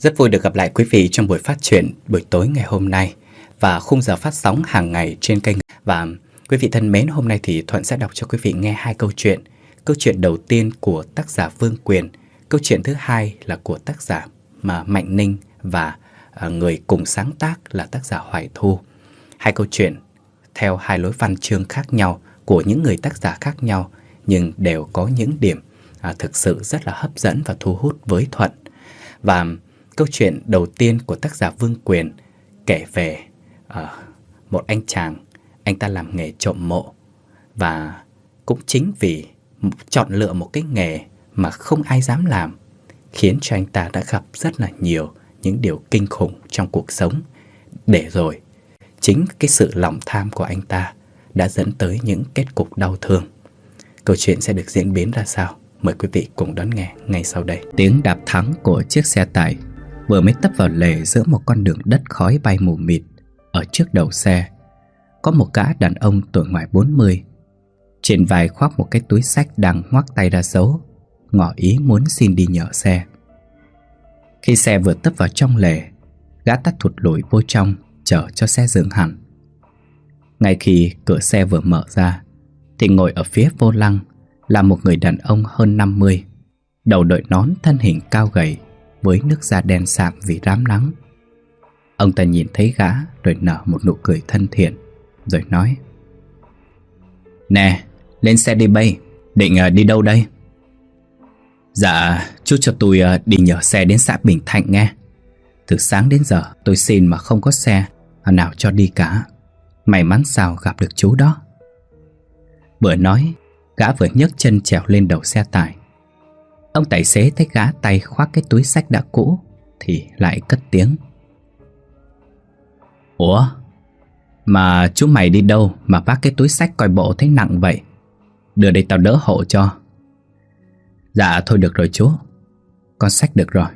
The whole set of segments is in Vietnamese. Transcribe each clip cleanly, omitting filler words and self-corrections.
Rất vui được gặp lại quý vị trong buổi phát truyện buổi tối ngày hôm nay và khung giờ phát sóng hàng ngày trên kênh. Và quý vị thân mến, hôm nay thì Thuận sẽ đọc cho quý vị nghe hai câu chuyện. Câu chuyện đầu tiên của tác giả Vương Quyền, câu chuyện thứ hai là của tác giả Mạnh Ninh và người cùng sáng tác là tác giả Hoài Thu. Hai câu chuyện theo hai lối văn chương khác nhau của những người tác giả khác nhau, nhưng đều có những điểm thực sự rất là hấp dẫn và thu hút với Thuận. Và câu chuyện đầu tiên của tác giả Vương Quyền kể về một anh chàng, anh ta làm nghề trộm mộ. Và cũng chính vì chọn lựa một cái nghề mà không ai dám làm, khiến cho anh ta đã gặp rất là nhiều những điều kinh khủng trong cuộc sống. Để rồi chính cái sự lòng tham của anh ta đã dẫn tới những kết cục đau thương. Câu chuyện sẽ được diễn biến ra sao? Mời quý vị cùng đón nghe ngay sau đây. Tiếng đạp thắng của chiếc xe tải vừa mới tấp vào lề giữa một con đường đất khói bay mù mịt. Ở trước đầu xe có một gã đàn ông tuổi ngoài 40, trên vai khoác một cái túi xách đang ngoắc tay ra dấu, ngỏ ý muốn xin đi nhờ xe. Khi xe vừa tấp vào trong lề, gã ta thụt lùi vô trong, chờ cho xe dừng hẳn. Ngay khi cửa xe vừa mở ra thì ngồi ở phía vô lăng là một người đàn ông hơn 50, đầu đội nón, thân hình cao gầy với nước da đen sạm vì rám nắng. Ông ta nhìn thấy gã rồi nở một nụ cười thân thiện, rồi nói: "Nè, lên xe đi bay, định đi đâu đây?" "Dạ, chú cho tôi đi nhờ xe đến xã Bình Thạnh nghe. Từ sáng đến giờ tôi xin mà không có xe nào cho đi cả. May mắn sao gặp được chú đó." Vừa nói, gã vừa nhấc chân trèo lên đầu xe tải. Ông tài xế thấy gã tay khoác cái túi xách đã cũ thì lại cất tiếng: "Ủa, mà chú mày đi đâu mà vác cái túi xách coi bộ thấy nặng vậy? Đưa đây tao đỡ hộ cho." "Dạ thôi được rồi chú, con xách được rồi."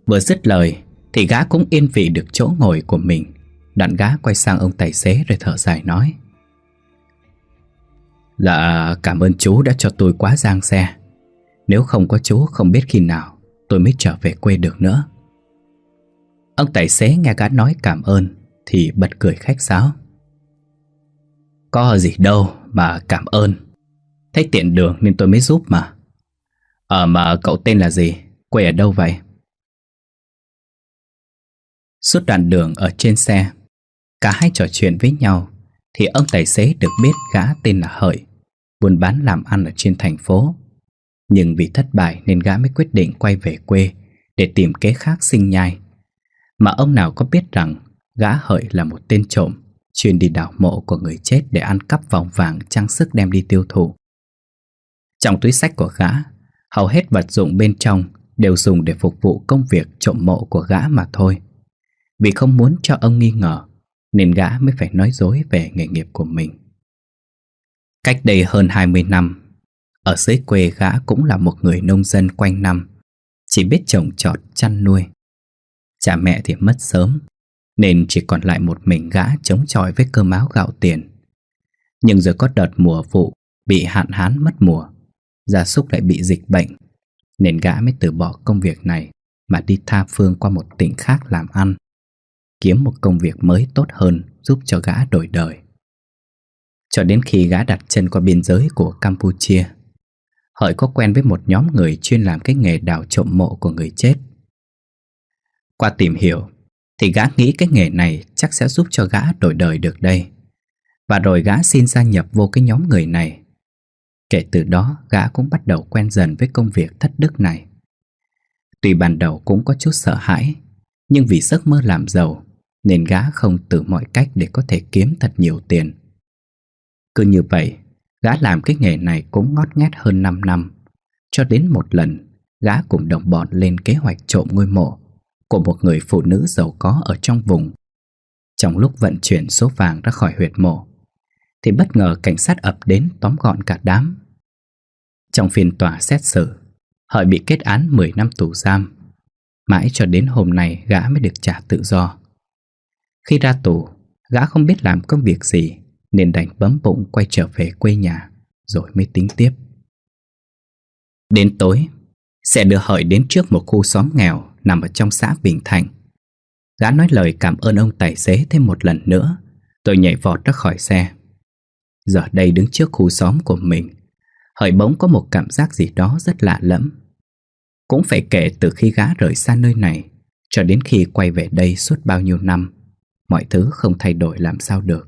Vừa dứt lời thì gã cũng yên vị được chỗ ngồi của mình. Đoạn gã quay sang ông tài xế rồi thở dài nói: "Dạ cảm ơn chú đã cho tôi quá giang xe. Nếu không có chú không biết khi nào tôi mới trở về quê được nữa." Ông tài xế nghe gã nói cảm ơn thì bật cười khách sáo: "Có gì đâu mà cảm ơn. Thấy tiện đường nên tôi mới giúp mà. Mà cậu tên là gì? Quê ở đâu vậy?" Suốt đoạn đường ở trên xe, cả hai trò chuyện với nhau thì ông tài xế được biết gã tên là Hợi, buôn bán làm ăn ở trên thành phố. Nhưng vì thất bại nên gã mới quyết định quay về quê để tìm kế khác sinh nhai. Mà ông nào có biết rằng gã Hợi là một tên trộm, chuyên đi đào mộ của người chết để ăn cắp vòng vàng trang sức đem đi tiêu thụ. Trong túi xách của gã, hầu hết vật dụng bên trong đều dùng để phục vụ công việc trộm mộ của gã mà thôi. Vì không muốn cho ông nghi ngờ nên gã mới phải nói dối về nghề nghiệp của mình. Cách đây hơn 20 năm, ở dưới quê gã cũng là một người nông dân quanh năm, chỉ biết trồng trọt chăn nuôi. Cha mẹ thì mất sớm nên chỉ còn lại một mình gã chống chọi với cơm áo gạo tiền. Nhưng rồi có đợt mùa vụ bị hạn hán mất mùa, gia súc lại bị dịch bệnh, nên gã mới từ bỏ công việc này mà đi tha phương qua một tỉnh khác làm ăn, kiếm một công việc mới tốt hơn giúp cho gã đổi đời. Cho đến khi gã đặt chân qua biên giới của Campuchia, Hợi có quen với một nhóm người chuyên làm cái nghề đào trộm mộ của người chết. Qua tìm hiểu thì gã nghĩ cái nghề này chắc sẽ giúp cho gã đổi đời được đây. Và rồi gã xin gia nhập vô cái nhóm người này. Kể từ đó gã cũng bắt đầu quen dần với công việc thất đức này. Tuy ban đầu cũng có chút sợ hãi, nhưng vì giấc mơ làm giàu nên gã không từ mọi cách để có thể kiếm thật nhiều tiền. Cứ như vậy, gã làm cái nghề này cũng ngót nghét hơn 5 năm. Cho đến một lần, gã cùng đồng bọn lên kế hoạch trộm ngôi mộ của một người phụ nữ giàu có ở trong vùng. Trong lúc vận chuyển số vàng ra khỏi huyệt mộ thì bất ngờ cảnh sát ập đến tóm gọn cả đám. Trong phiên tòa xét xử, Hợi bị kết án 10 năm tù giam. Mãi cho đến hôm nay gã mới được trả tự do. Khi ra tù, gã không biết làm công việc gì nên đành bấm bụng quay trở về quê nhà rồi mới tính tiếp. Đến tối, Xe đưa Hợi đến trước một khu xóm nghèo nằm ở trong xã Bình Thạnh. Gã nói lời cảm ơn ông tài xế thêm một lần nữa, rồi nhảy vọt ra khỏi xe. Giờ đây đứng trước khu xóm của mình, Hợi bỗng có một cảm giác gì đó rất lạ lẫm. Cũng phải kể từ khi gã rời xa nơi này cho đến khi quay về đây suốt bao nhiêu năm, mọi thứ không thay đổi làm sao được.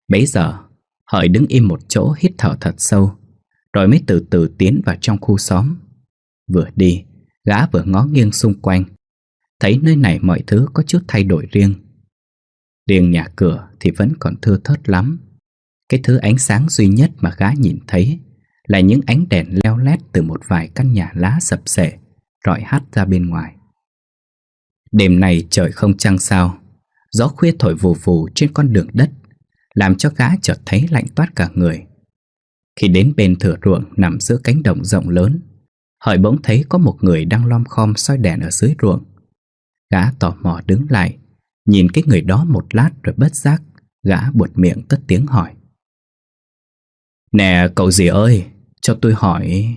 Bấy giờ, Hợi đứng im một chỗ hít thở thật sâu, rồi mới từ từ tiến vào trong khu xóm. Vừa đi, gã vừa ngó nghiêng xung quanh, thấy nơi này mọi thứ có chút thay đổi riêng. Riêng nhà cửa thì vẫn còn thưa thớt lắm. Cái thứ ánh sáng duy nhất mà gã nhìn thấy là những ánh đèn leo lét từ một vài căn nhà lá sập xệ rọi hắt ra bên ngoài. Đêm nay trời không trăng sao, gió khuya thổi vù vù trên con đường đất, làm cho gã chợt thấy lạnh toát cả người. Khi đến bên thửa ruộng nằm giữa cánh đồng rộng lớn, Hợi bỗng thấy có một người đang lom khom soi đèn ở dưới ruộng. Gã tò mò đứng lại, nhìn cái người đó một lát rồi bất giác gã buột miệng cất tiếng hỏi: "Nè cậu gì ơi, cho tôi hỏi..."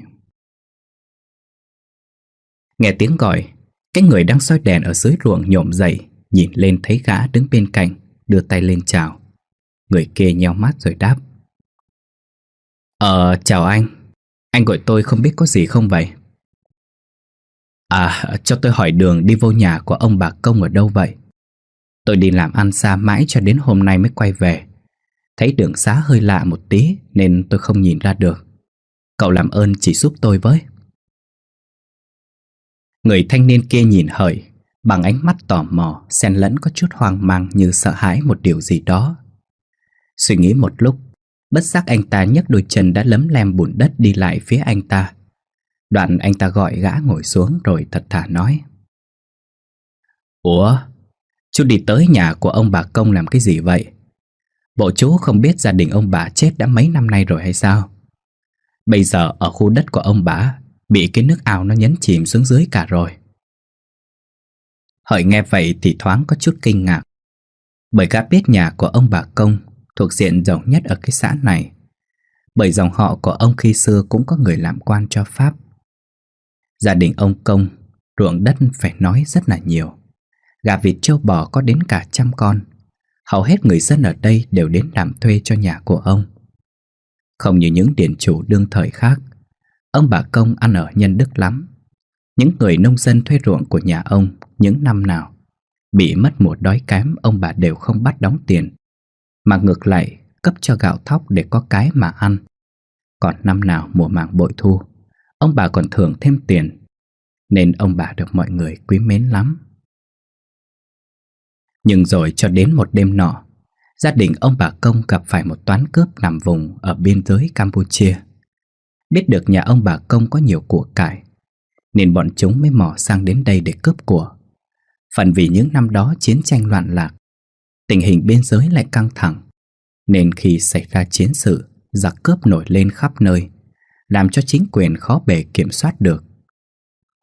Nghe tiếng gọi, cái người đang soi đèn ở dưới ruộng nhổm dậy, nhìn lên thấy gã đứng bên cạnh, đưa tay lên chào. Người kia nheo mắt rồi đáp: Chào anh gọi tôi không biết có gì không vậy?" Cho tôi hỏi đường đi vô nhà của ông bà Công ở đâu vậy? Tôi đi làm ăn xa mãi cho đến hôm nay mới quay về. Thấy đường xá hơi lạ một tí nên tôi không nhìn ra được. Cậu làm ơn chỉ giúp tôi với." Người thanh niên kia nhìn Hợi bằng ánh mắt tò mò xen lẫn có chút hoang mang như sợ hãi một điều gì đó. Suy nghĩ một lúc, bất giác anh ta nhấc đôi chân đã lấm lem bùn đất đi lại phía anh ta. Đoạn anh ta gọi gã ngồi xuống rồi thật thà nói: "Ủa, chú đi tới nhà của ông bà Công làm cái gì vậy? Bộ chú không biết gia đình ông bà chết đã mấy năm nay rồi hay sao? Bây giờ ở khu đất của ông bà bị cái nước ao nó nhấn chìm xuống dưới cả rồi." Hợi nghe vậy thì thoáng có chút kinh ngạc, bởi gã biết nhà của ông bà Công thuộc diện giàu nhất ở cái xã này, bởi dòng họ của ông khi xưa cũng có người làm quan cho Pháp. Gia đình ông Công ruộng đất phải nói rất là nhiều, gà vịt trâu bò có đến cả 100 con. Hầu hết người dân ở đây đều đến làm thuê cho nhà của ông. Không như những điền chủ đương thời khác, ông bà Công ăn ở nhân đức lắm. Những người nông dân thuê ruộng của nhà ông những năm nào bị mất mùa đói kém, ông bà đều không bắt đóng tiền, mà ngược lại cấp cho gạo thóc để có cái mà ăn. Còn năm nào mùa màng bội thu, ông bà còn thưởng thêm tiền, nên ông bà được mọi người quý mến lắm. Nhưng rồi cho đến một đêm nọ, gia đình ông bà Công gặp phải một toán cướp nằm vùng ở biên giới Campuchia. Biết được nhà ông bà Công có nhiều của cải, nên bọn chúng mới mò sang đến đây để cướp của. Phần vì những năm đó chiến tranh loạn lạc, tình hình biên giới lại căng thẳng, nên khi xảy ra chiến sự, giặc cướp nổi lên khắp nơi, làm cho chính quyền khó bề kiểm soát được.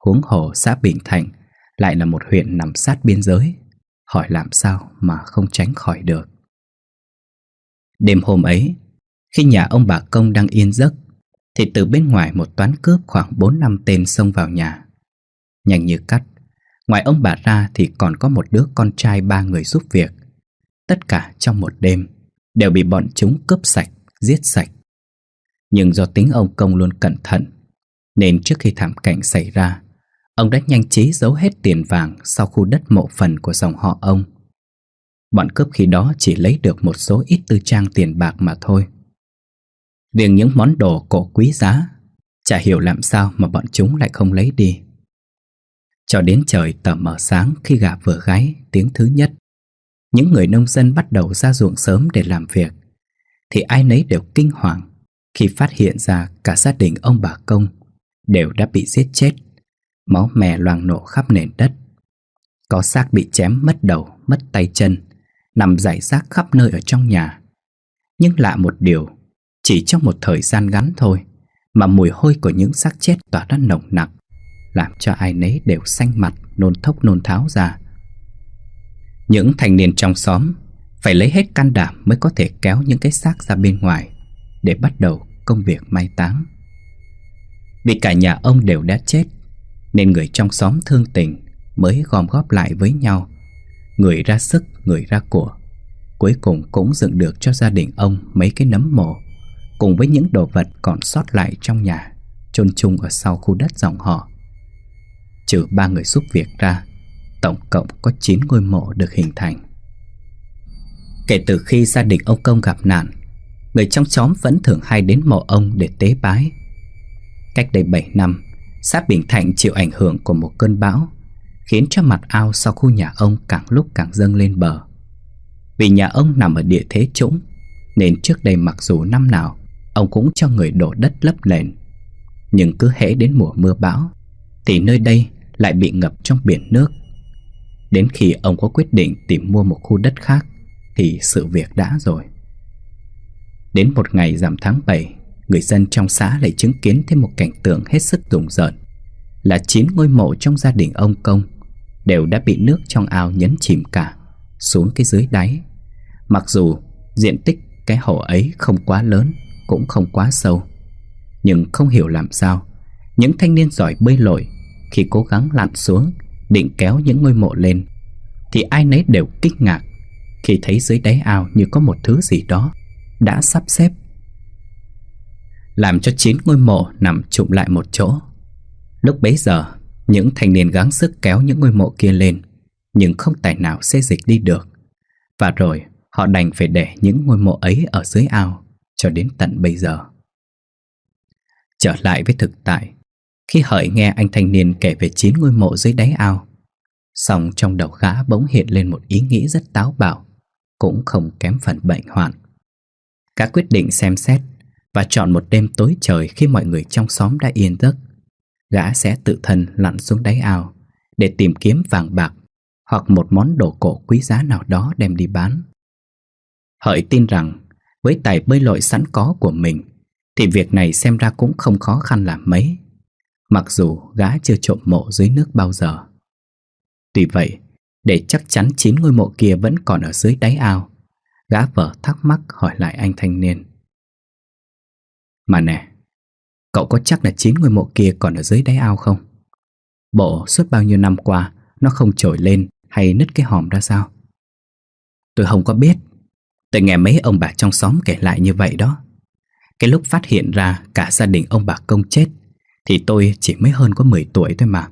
Huống hồ xã Bình Thạnh lại là một huyện nằm sát biên giới, hỏi làm sao mà không tránh khỏi được. Đêm hôm ấy, khi nhà ông bà Công đang yên giấc, thì từ bên ngoài một toán cướp khoảng 4-5 tên xông vào nhà. Nhanh như cắt, ngoài ông bà ra thì còn có một đứa con trai 3 người giúp việc. Tất cả trong một đêm đều bị bọn chúng cướp sạch, giết sạch. Nhưng do tính ông Công luôn cẩn thận, nên trước khi thảm cảnh xảy ra, ông đã nhanh trí giấu hết tiền vàng sau khu đất mộ phần của dòng họ ông. Bọn cướp khi đó chỉ lấy được một số ít tư trang tiền bạc mà thôi. Riêng những món đồ cổ quý giá, chả hiểu làm sao mà bọn chúng lại không lấy đi. Cho đến trời tờ mờ sáng, khi gà vừa gáy tiếng thứ nhất, những người nông dân bắt đầu ra ruộng sớm để làm việc, thì ai nấy đều kinh hoàng khi phát hiện ra cả gia đình ông bà Công đều đã bị giết chết, máu me loang nổ khắp nền đất. Có xác bị chém mất đầu, mất tay chân, nằm rải rác khắp nơi ở trong nhà. Nhưng lạ một điều, chỉ trong một thời gian ngắn thôi mà mùi hôi của những xác chết tỏa ra nồng nặc, làm cho ai nấy đều xanh mặt, nôn thốc nôn tháo ra. Những thanh niên trong xóm phải lấy hết can đảm mới có thể kéo những cái xác ra bên ngoài để bắt đầu công việc mai táng. Vì cả nhà ông đều đã chết, nên người trong xóm thương tình mới gom góp lại với nhau, người ra sức, người ra của. Cuối cùng cũng dựng được cho gia đình ông mấy cái nấm mộ, cùng với những đồ vật còn sót lại trong nhà, chôn chung ở sau khu đất dòng họ. Trừ 3 người giúp việc ra, tổng cộng có 9 ngôi mộ được hình thành. Kể từ khi gia đình ông Công gặp nạn, người trong xóm vẫn thường hay đến mộ ông để tế bái. Cách đây 7 năm, xã Bình Thạnh chịu ảnh hưởng của một cơn bão, khiến cho mặt ao sau khu nhà ông càng lúc càng dâng lên bờ. Vì nhà ông nằm ở địa thế trũng, nên trước đây mặc dù năm nào ông cũng cho người đổ đất lấp nền, nhưng cứ hễ đến mùa mưa bão thì nơi đây lại bị ngập trong biển nước. Đến khi ông có quyết định tìm mua một khu đất khác thì sự việc đã rồi. Đến một ngày rằm tháng 7, người dân trong xã lại chứng kiến thêm một cảnh tượng hết sức rùng rợn, là 9 ngôi mộ trong gia đình ông Công đều đã bị nước trong ao nhấn chìm cả xuống cái dưới đáy. Mặc dù diện tích cái hồ ấy không quá lớn, cũng không quá sâu, nhưng không hiểu làm sao những thanh niên giỏi bơi lội khi cố gắng lặn xuống định kéo những ngôi mộ lên, thì ai nấy đều kinh ngạc khi thấy dưới đáy ao như có một thứ gì đó đã sắp xếp, làm cho 9 ngôi mộ nằm chụm lại một chỗ. Lúc bấy giờ, những thanh niên gắng sức kéo những ngôi mộ kia lên, nhưng không tài nào xê dịch đi được. Và rồi họ đành phải để những ngôi mộ ấy ở dưới ao cho đến tận bây giờ. Trở lại với thực tại, khi Hợi nghe anh thanh niên kể về 9 ngôi mộ dưới đáy ao, song trong đầu gã bỗng hiện lên một ý nghĩ rất táo bạo, cũng không kém phần bệnh hoạn. Gã quyết định xem xét và chọn một đêm tối trời khi mọi người trong xóm đã yên giấc, gã sẽ tự thân lặn xuống đáy ao để tìm kiếm vàng bạc hoặc một món đồ cổ quý giá nào đó đem đi bán. Hợi tin rằng với tài bơi lội sẵn có của mình thì việc này xem ra cũng không khó khăn làm mấy, mặc dù gã chưa trộm mộ dưới nước bao giờ. Tuy vậy, để chắc chắn 9 ngôi mộ kia vẫn còn ở dưới đáy ao, gã vợ thắc mắc hỏi lại anh thanh niên: "Mà nè, cậu có chắc là 9 ngôi mộ kia còn ở dưới đáy ao không? Bộ suốt bao nhiêu năm qua nó không trồi lên hay nứt cái hòm ra sao?" "Tôi không có biết, tôi nghe mấy ông bà trong xóm kể lại như vậy đó. Cái lúc phát hiện ra cả gia đình ông bà Công chết thì tôi chỉ mới hơn có 10 tuổi thôi mà.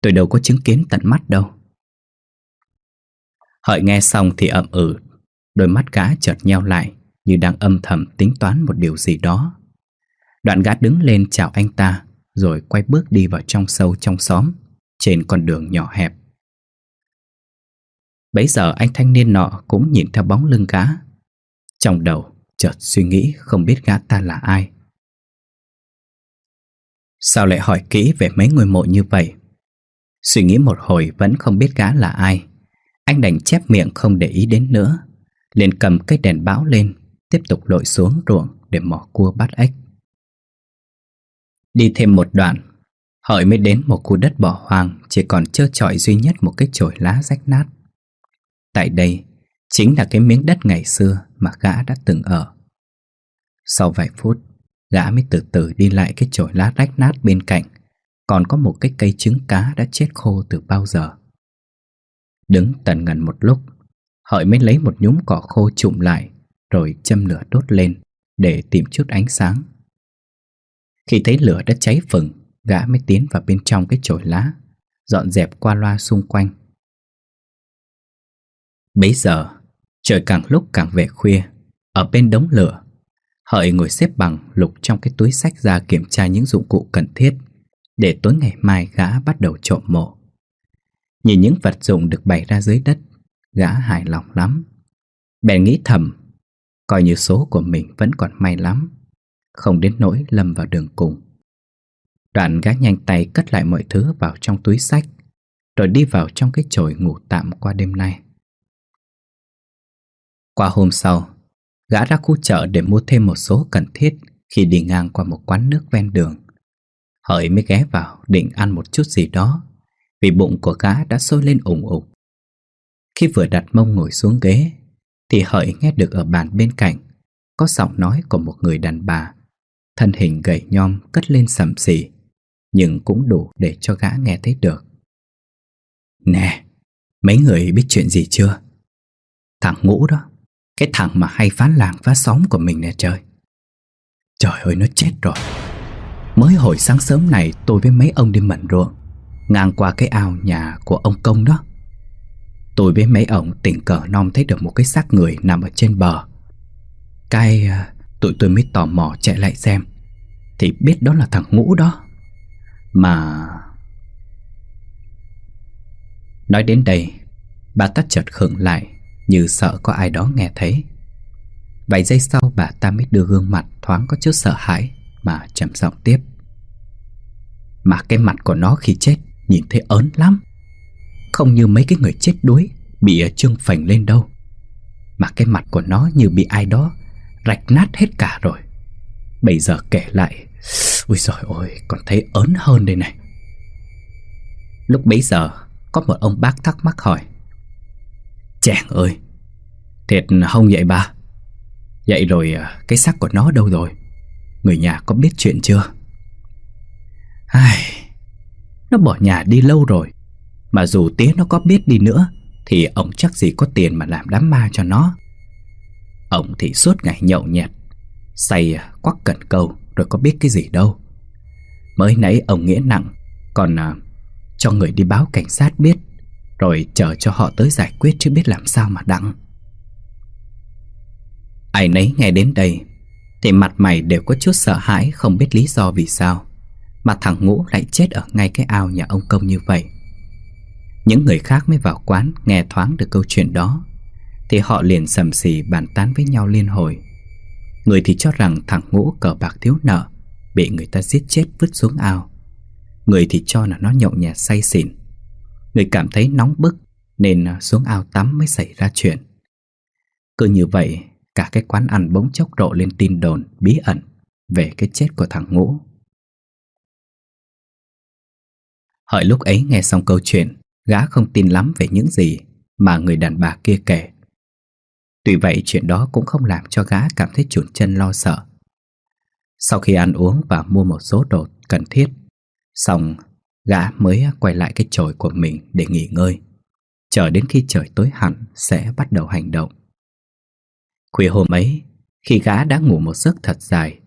Tôi đâu có chứng kiến tận mắt đâu." Hợi nghe xong thì ậm ừ, đôi mắt gã chợt nheo lại như đang âm thầm tính toán một điều gì đó. Đoạn gã đứng lên chào anh ta, rồi quay bước đi vào trong sâu trong xóm, trên con đường nhỏ hẹp. Bấy giờ anh thanh niên nọ cũng nhìn theo bóng lưng gã. Trong đầu chợt suy nghĩ không biết gã ta là ai. Sao lại hỏi kỹ về mấy ngôi mộ như vậy? Suy nghĩ một hồi vẫn không biết gã là ai, anh đành chép miệng không để ý đến nữa, liền cầm cây đèn bão lên, tiếp tục lội xuống ruộng để mò cua bắt ếch. Đi thêm một đoạn, Hợi mới đến một khu đất bỏ hoang, chỉ còn trơ trọi duy nhất một cái chổi lá rách nát. Tại đây chính là cái miếng đất ngày xưa mà gã đã từng ở. Sau vài phút, gã mới từ từ đi lại cái chổi lá rách nát bên cạnh. Còn có một cái cây trứng cá đã chết khô từ bao giờ. Đứng tần ngần một lúc, Hợi mới lấy một nhúm cỏ khô trụm lại, rồi châm lửa đốt lên để tìm chút ánh sáng. Khi thấy lửa đã cháy phừng, gã mới tiến vào bên trong cái chổi lá, dọn dẹp qua loa xung quanh. Bấy giờ, trời càng lúc càng về khuya. Ở bên đống lửa, Hợi ngồi xếp bằng lục trong cái túi xách ra kiểm tra những dụng cụ cần thiết, để tối ngày mai gã bắt đầu trộm mộ. Nhìn những vật dụng được bày ra dưới đất, gã hài lòng lắm. Bèn nghĩ thầm, coi như số của mình vẫn còn may lắm, không đến nỗi lâm vào đường cùng. Đoạn gã nhanh tay cất lại mọi thứ vào trong túi xách, rồi đi vào trong cái chòi ngủ tạm qua đêm nay. Qua hôm sau, gã ra khu chợ để mua thêm một số cần thiết. Khi đi ngang qua một quán nước ven đường, Hợi mới ghé vào định ăn một chút gì đó, vì bụng của gã đã sôi lên ủng ục. Khi vừa đặt mông ngồi xuống ghế, thì Hợi nghe được ở bàn bên cạnh có giọng nói của một người đàn bà, thân hình gầy nhom cất lên sầm sì, nhưng cũng đủ để cho gã nghe thấy được. Nè, mấy người biết chuyện gì chưa? Thằng Ngũ đó, cái thằng mà hay phá làng phá xóm của mình nè trời. Trời ơi, nó chết rồi. Mới hồi sáng sớm này tôi với mấy ông đi mận ruộng, ngang qua cái ao nhà của ông Công đó. Tôi với mấy ông tình cờ nom thấy được một cái xác người nằm ở trên bờ. Tụi tôi mới tò mò chạy lại xem, thì biết đó là thằng Ngũ đó. Mà... Nói đến đây, bà ta chợt khựng lại, như sợ có ai đó nghe thấy. Vài giây sau bà ta mới đưa gương mặt thoáng có chút sợ hãi mà trầm giọng tiếp. Mà cái mặt của nó khi chết nhìn thấy ớn lắm, không như mấy cái người chết đuối bị trương phành lên đâu. Mà cái mặt của nó như bị ai đó rạch nát hết cả rồi. Bây giờ kể lại, ui giời ơi, còn thấy ớn hơn đây này. Lúc bấy giờ có một ông bác thắc mắc hỏi: Chàng ơi, thiệt không vậy bà? Vậy rồi cái xác của nó đâu rồi? Người nhà có biết chuyện chưa? Nó bỏ nhà đi lâu rồi. Mà dù tía nó có biết đi nữa thì ông chắc gì có tiền mà làm đám ma cho nó. Ông thì suốt ngày nhậu nhẹt, say quắc cần câu, rồi có biết cái gì đâu. Mới nãy ông nghĩa nặng, còn cho người đi báo cảnh sát biết, rồi chờ cho họ tới giải quyết chứ biết làm sao mà đặng. Ai nấy nghe đến đây thì mặt mày đều có chút sợ hãi, không biết lý do vì sao mà thằng Ngũ lại chết ở ngay cái ao nhà ông Công như vậy. Những người khác mới vào quán nghe thoáng được câu chuyện đó thì họ liền sầm xì bàn tán với nhau liên hồi. Người thì cho rằng thằng Ngũ cờ bạc thiếu nợ, bị người ta giết chết vứt xuống ao. Người thì cho là nó nhậu nhẹt say xỉn. Người cảm thấy nóng bức nên xuống ao tắm mới xảy ra chuyện. Cứ như vậy, cả cái quán ăn bỗng chốc rộ lên tin đồn bí ẩn về cái chết của thằng Ngũ. Hợi lúc ấy nghe xong câu chuyện, gã không tin lắm về những gì mà người đàn bà kia kể. Tuy vậy chuyện đó cũng không làm cho gã cảm thấy chùn chân lo sợ. Sau khi ăn uống và mua một số đồ cần thiết xong, gã mới quay lại cái chòi của mình để nghỉ ngơi, chờ đến khi trời tối hẳn sẽ bắt đầu hành động. Khuya hôm ấy, khi gã đã ngủ một giấc thật dài,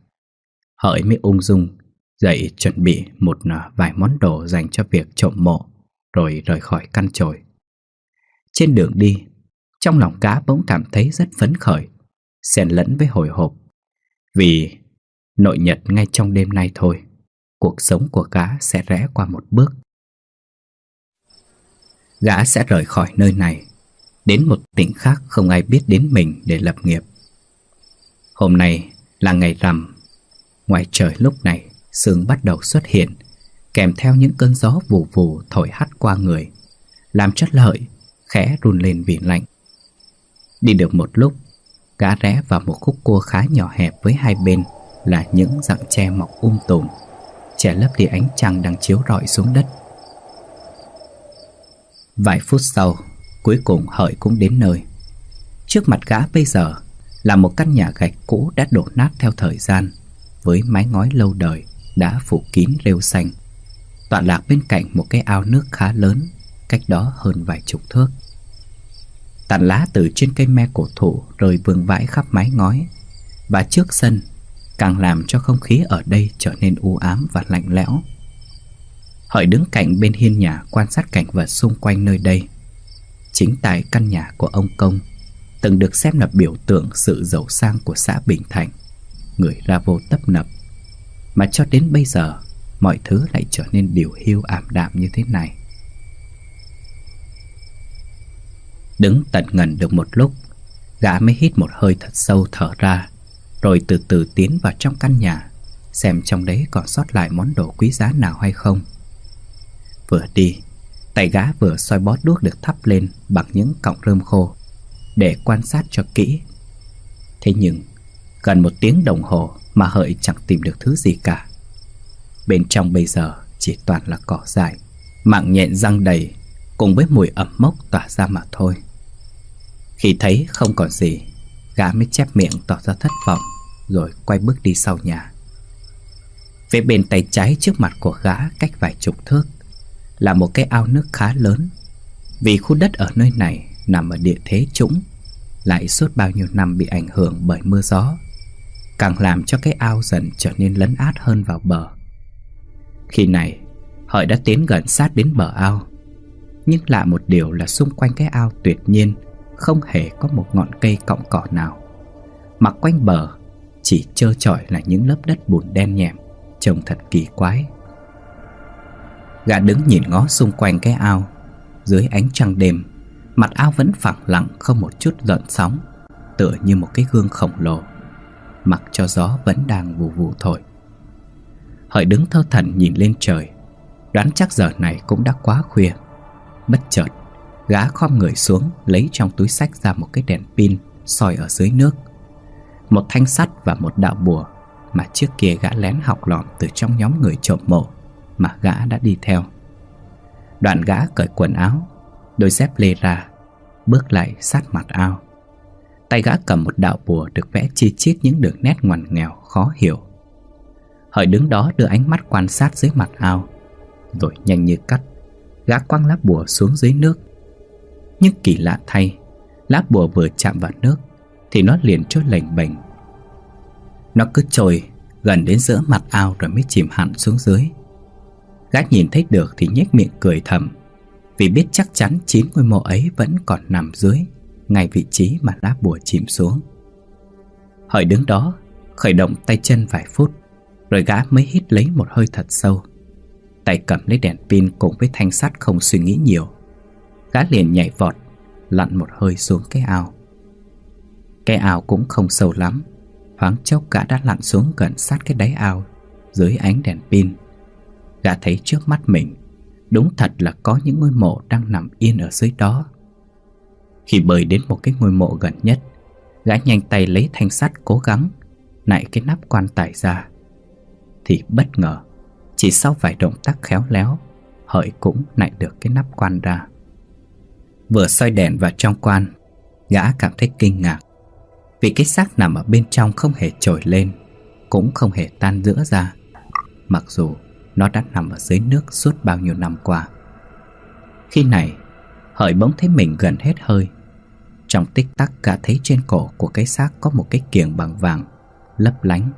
Hợi mới ung dung dậy chuẩn bị một vài món đồ dành cho việc trộm mộ, rồi rời khỏi căn chòi. Trên đường đi, trong lòng gã bỗng cảm thấy rất phấn khởi, xen lẫn với hồi hộp. Vì nội nhật ngay trong đêm nay thôi, cuộc sống của gã sẽ rẽ qua một bước. Gã sẽ rời khỏi nơi này, đến một tỉnh khác không ai biết đến mình để lập nghiệp. Hôm nay là ngày rằm. Ngoài trời lúc này sương bắt đầu xuất hiện, kèm theo những cơn gió vù vù thổi hắt qua người, làm cho Lợi khẽ run lên vì lạnh. Đi được một lúc, gã rẽ vào một khúc cua khá nhỏ hẹp với hai bên là những rặng tre mọc tùm, che lấp đi ánh trăng đang chiếu rọi xuống đất. Vài phút sau, cuối cùng Hợi cũng đến nơi. Trước mặt gã bây giờ là một căn nhà gạch cũ đã đổ nát theo thời gian, với mái ngói lâu đời đã phủ kín rêu xanh, tọa lạc bên cạnh một cái ao nước khá lớn, cách đó hơn vài chục thước. Tàn lá từ trên cây me cổ thụ rơi vương vãi khắp mái ngói, và trước sân càng làm cho không khí ở đây trở nên u ám và lạnh lẽo. Hợi đứng cạnh bên hiên nhà quan sát cảnh vật xung quanh nơi đây. Chính tại căn nhà của ông Công, từng được xem là biểu tượng sự giàu sang của xã Bình Thành, người ra vô tấp nập, mà cho đến bây giờ mọi thứ lại trở nên điều hiu ảm đạm như thế này. Đứng tận ngần được một lúc, gã mới hít một hơi thật sâu thở ra, rồi từ từ tiến vào trong căn nhà, xem trong đấy còn sót lại món đồ quý giá nào hay không. Vừa đi, tay gã vừa soi bó đuốc được thắp lên bằng những cọng rơm khô để quan sát cho kỹ. Thế nhưng gần một tiếng đồng hồ mà Hợi chẳng tìm được thứ gì cả. Bên trong bây giờ chỉ toàn là cỏ dại, mạng nhện răng đầy, cùng với mùi ẩm mốc tỏa ra mà thôi. Khi thấy không còn gì, gã mới chép miệng tỏ ra thất vọng, rồi quay bước đi sau nhà. Phía bên tay trái trước mặt của gã cách vài chục thước là một cái ao nước khá lớn. Vì khu đất ở nơi này nằm ở địa thế trũng, lại suốt bao nhiêu năm bị ảnh hưởng bởi mưa gió, càng làm cho cái ao dần trở nên lấn át hơn vào bờ. Khi này Hợi đã tiến gần sát đến bờ ao. Nhưng lạ một điều là xung quanh cái ao tuyệt nhiên không hề có một ngọn cây cọng cỏ nào. Mặc quanh bờ chỉ trơ trọi là những lớp đất bùn đen nhẹm, trông thật kỳ quái. Gã đứng nhìn ngó xung quanh cái ao. Dưới ánh trăng đêm, mặt ao vẫn phẳng lặng không một chút gợn sóng, tựa như một cái gương khổng lồ, mặc cho gió vẫn đang vù vù thổi. Hợi đứng thơ thẩn nhìn lên trời, đoán chắc giờ này cũng đã quá khuya. Bất chợt, gã khom người xuống, lấy trong túi xách ra một cái đèn pin soi ở dưới nước, một thanh sắt và một đạo bùa mà trước kia gã lén học lỏm từ trong nhóm người trộm mộ mà gã đã đi theo. Đoạn gã cởi quần áo, đôi dép lê ra, bước lại sát mặt ao. Tay gã cầm một đạo bùa được vẽ chi chít những đường nét ngoằn nghèo khó hiểu. Hợi đứng đó đưa ánh mắt quan sát dưới mặt ao, rồi nhanh như cắt, gã quăng lá bùa xuống dưới nước. Nhưng kỳ lạ thay, lá bùa vừa chạm vào nước thì nó liền trôi lềnh bềnh. Nó cứ trôi gần đến giữa mặt ao rồi mới chìm hẳn xuống dưới. Gã nhìn thấy được thì nhếch miệng cười thầm, vì biết chắc chắn 9 ngôi mộ ấy vẫn còn nằm dưới, ngay vị trí mà lá bùa chìm xuống. Hợi đứng đó, khởi động tay chân vài phút, rồi gã mới hít lấy một hơi thật sâu. Tay cầm lấy đèn pin cùng với thanh sắt không suy nghĩ nhiều, gã liền nhảy vọt, lặn một hơi xuống cái ao. Cái ao cũng không sâu lắm, thoáng chốc gã đã lặn xuống gần sát cái đáy ao. Dưới ánh đèn pin, gã thấy trước mắt mình đúng thật là có những ngôi mộ đang nằm yên ở dưới đó. Khi bơi đến một cái ngôi mộ gần nhất, gã nhanh tay lấy thanh sắt cố gắng nạy cái nắp quan tài ra. Thì bất ngờ, chỉ sau vài động tác khéo léo, Hợi cũng nạy được cái nắp quan ra. Vừa soi đèn vào trong quan, gã cảm thấy kinh ngạc, vì cái xác nằm ở bên trong không hề trồi lên, cũng không hề tan rã ra, mặc dù nó đã nằm ở dưới nước suốt bao nhiêu năm qua. Khi này, Hợi bỗng thấy mình gần hết hơi. Trong tích tắc, gã thấy trên cổ của cái xác có một cái kiềng bằng vàng lấp lánh.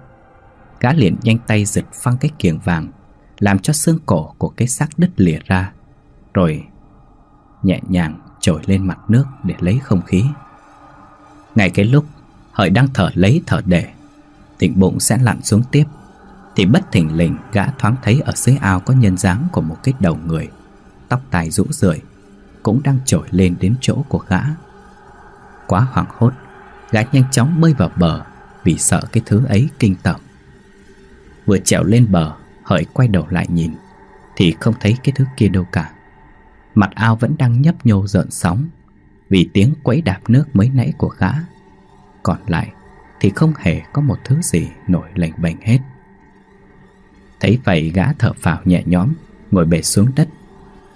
Gã liền nhanh tay giật phăng cái kiềng vàng, làm cho xương cổ của cái xác đứt lìa ra, rồi nhẹ nhàng trồi lên mặt nước để lấy không khí. Ngay cái lúc Hợi đang thở lấy thở để, định bụng sẽ lặn xuống tiếp, thì bất thình lình gã thoáng thấy ở dưới ao có nhân dáng của một cái đầu người, tóc tai rũ rượi, cũng đang trồi lên đến chỗ của gã. Quá hoảng hốt, gã nhanh chóng bơi vào bờ vì sợ cái thứ ấy kinh tởm. Vừa trèo lên bờ, Hợi quay đầu lại nhìn thì không thấy cái thứ kia đâu cả. Mặt ao vẫn đang nhấp nhô rợn sóng vì tiếng quẫy đạp nước mới nãy của gã. Còn lại thì không hề có một thứ gì nổi lềnh bềnh hết. Thấy vậy, gã thở phào nhẹ nhõm, ngồi bệt xuống đất,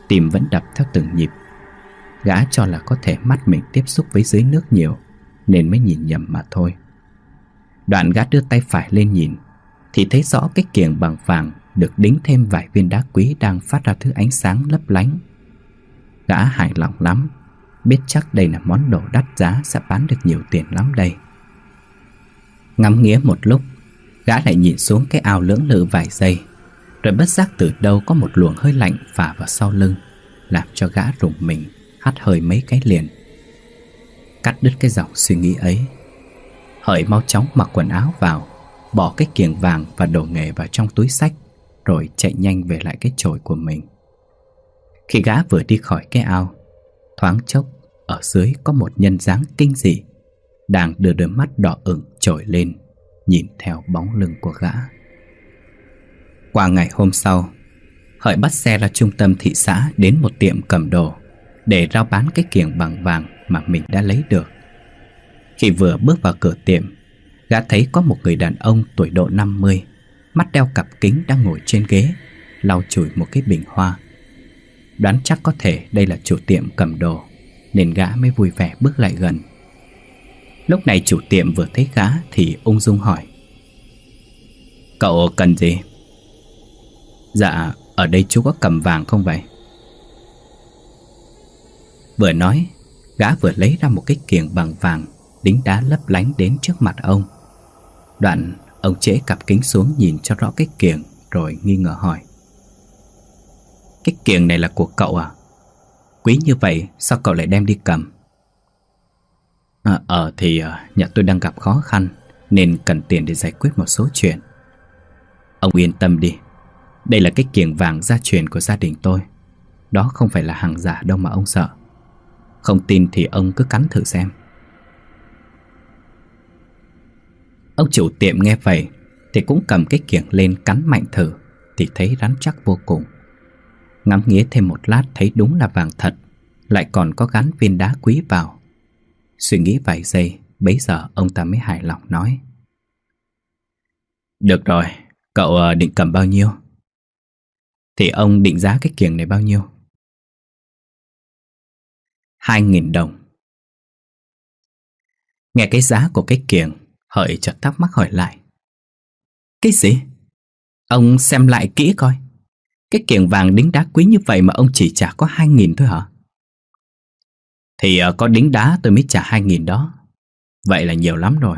tim vẫn đập theo từng nhịp. Gã cho là có thể mắt mình tiếp xúc với dưới nước nhiều nên mới nhìn nhầm mà thôi. Đoạn gã đưa tay phải lên nhìn thì thấy rõ cái kiềng bằng vàng được đính thêm vài viên đá quý đang phát ra thứ ánh sáng lấp lánh. Gã hài lòng lắm, biết chắc đây là món đồ đắt giá, sẽ bán được nhiều tiền lắm đây. Ngắm nghía một lúc, gã lại nhìn xuống cái ao lưỡng lự vài giây, rồi bất giác từ đâu có một luồng hơi lạnh phả vào sau lưng, làm cho gã rùng mình hắt hơi mấy cái liền. Cắt đứt cái dòng suy nghĩ ấy, Hợi mau chóng mặc quần áo vào, bỏ cái kiềng vàng và đồ nghề vào trong túi xách, rồi chạy nhanh về lại cái chổi của mình. Khi gã vừa đi khỏi cái ao, thoáng chốc ở dưới có một nhân dáng kinh dị đang đưa đôi mắt đỏ ửng trồi lên, nhìn theo bóng lưng của gã. Qua ngày hôm sau, Hợi bắt xe ra trung tâm thị xã đến một tiệm cầm đồ để rao bán cái kiềng bằng vàng mà mình đã lấy được. Khi vừa bước vào cửa tiệm, gã thấy có một người đàn ông tuổi độ 50, mắt đeo cặp kính, đang ngồi trên ghế lau chùi một cái bình hoa. Đoán chắc có thể đây là chủ tiệm cầm đồ nên gã mới vui vẻ bước lại gần. Lúc này chủ tiệm vừa thấy gã thì ung dung hỏi: "Cậu cần gì?" Dạ, ở đây chú có cầm vàng không vậy? Vừa nói, gã vừa lấy ra một cái kiềng bằng vàng đính đá lấp lánh đến trước mặt ông. Đoạn ông chễ cặp kính xuống nhìn cho rõ cái kiềng, rồi nghi ngờ hỏi: Cái kiềng này là của cậu à? Quý như vậy sao cậu lại đem đi cầm? Nhà tôi đang gặp khó khăn nên cần tiền để giải quyết một số chuyện. Ông yên tâm đi, đây là cái kiềng vàng gia truyền của gia đình tôi. Đó không phải là hàng giả đâu mà ông sợ. Không tin thì ông cứ cắn thử xem. Ông chủ tiệm nghe vậy thì cũng cầm cái kiềng lên cắn mạnh thử, thì thấy rắn chắc vô cùng. Ngắm nghía thêm một lát thấy đúng là vàng thật, lại còn có gắn viên đá quý vào. Suy nghĩ vài giây, bấy giờ ông ta mới hài lòng nói: Được rồi, cậu định cầm bao nhiêu? Thì ông định giá cái kiềng này bao nhiêu? 2.000 đồng. Nghe cái giá của cái kiềng, Hợi chợt thắc mắc hỏi lại: Cái gì? Ông xem lại kỹ coi. Cái kiềng vàng đính đá quý như vậy mà ông chỉ trả có 2.000 thôi hả? Thì có đính đá tôi mới trả 2.000 đó. Vậy là nhiều lắm rồi.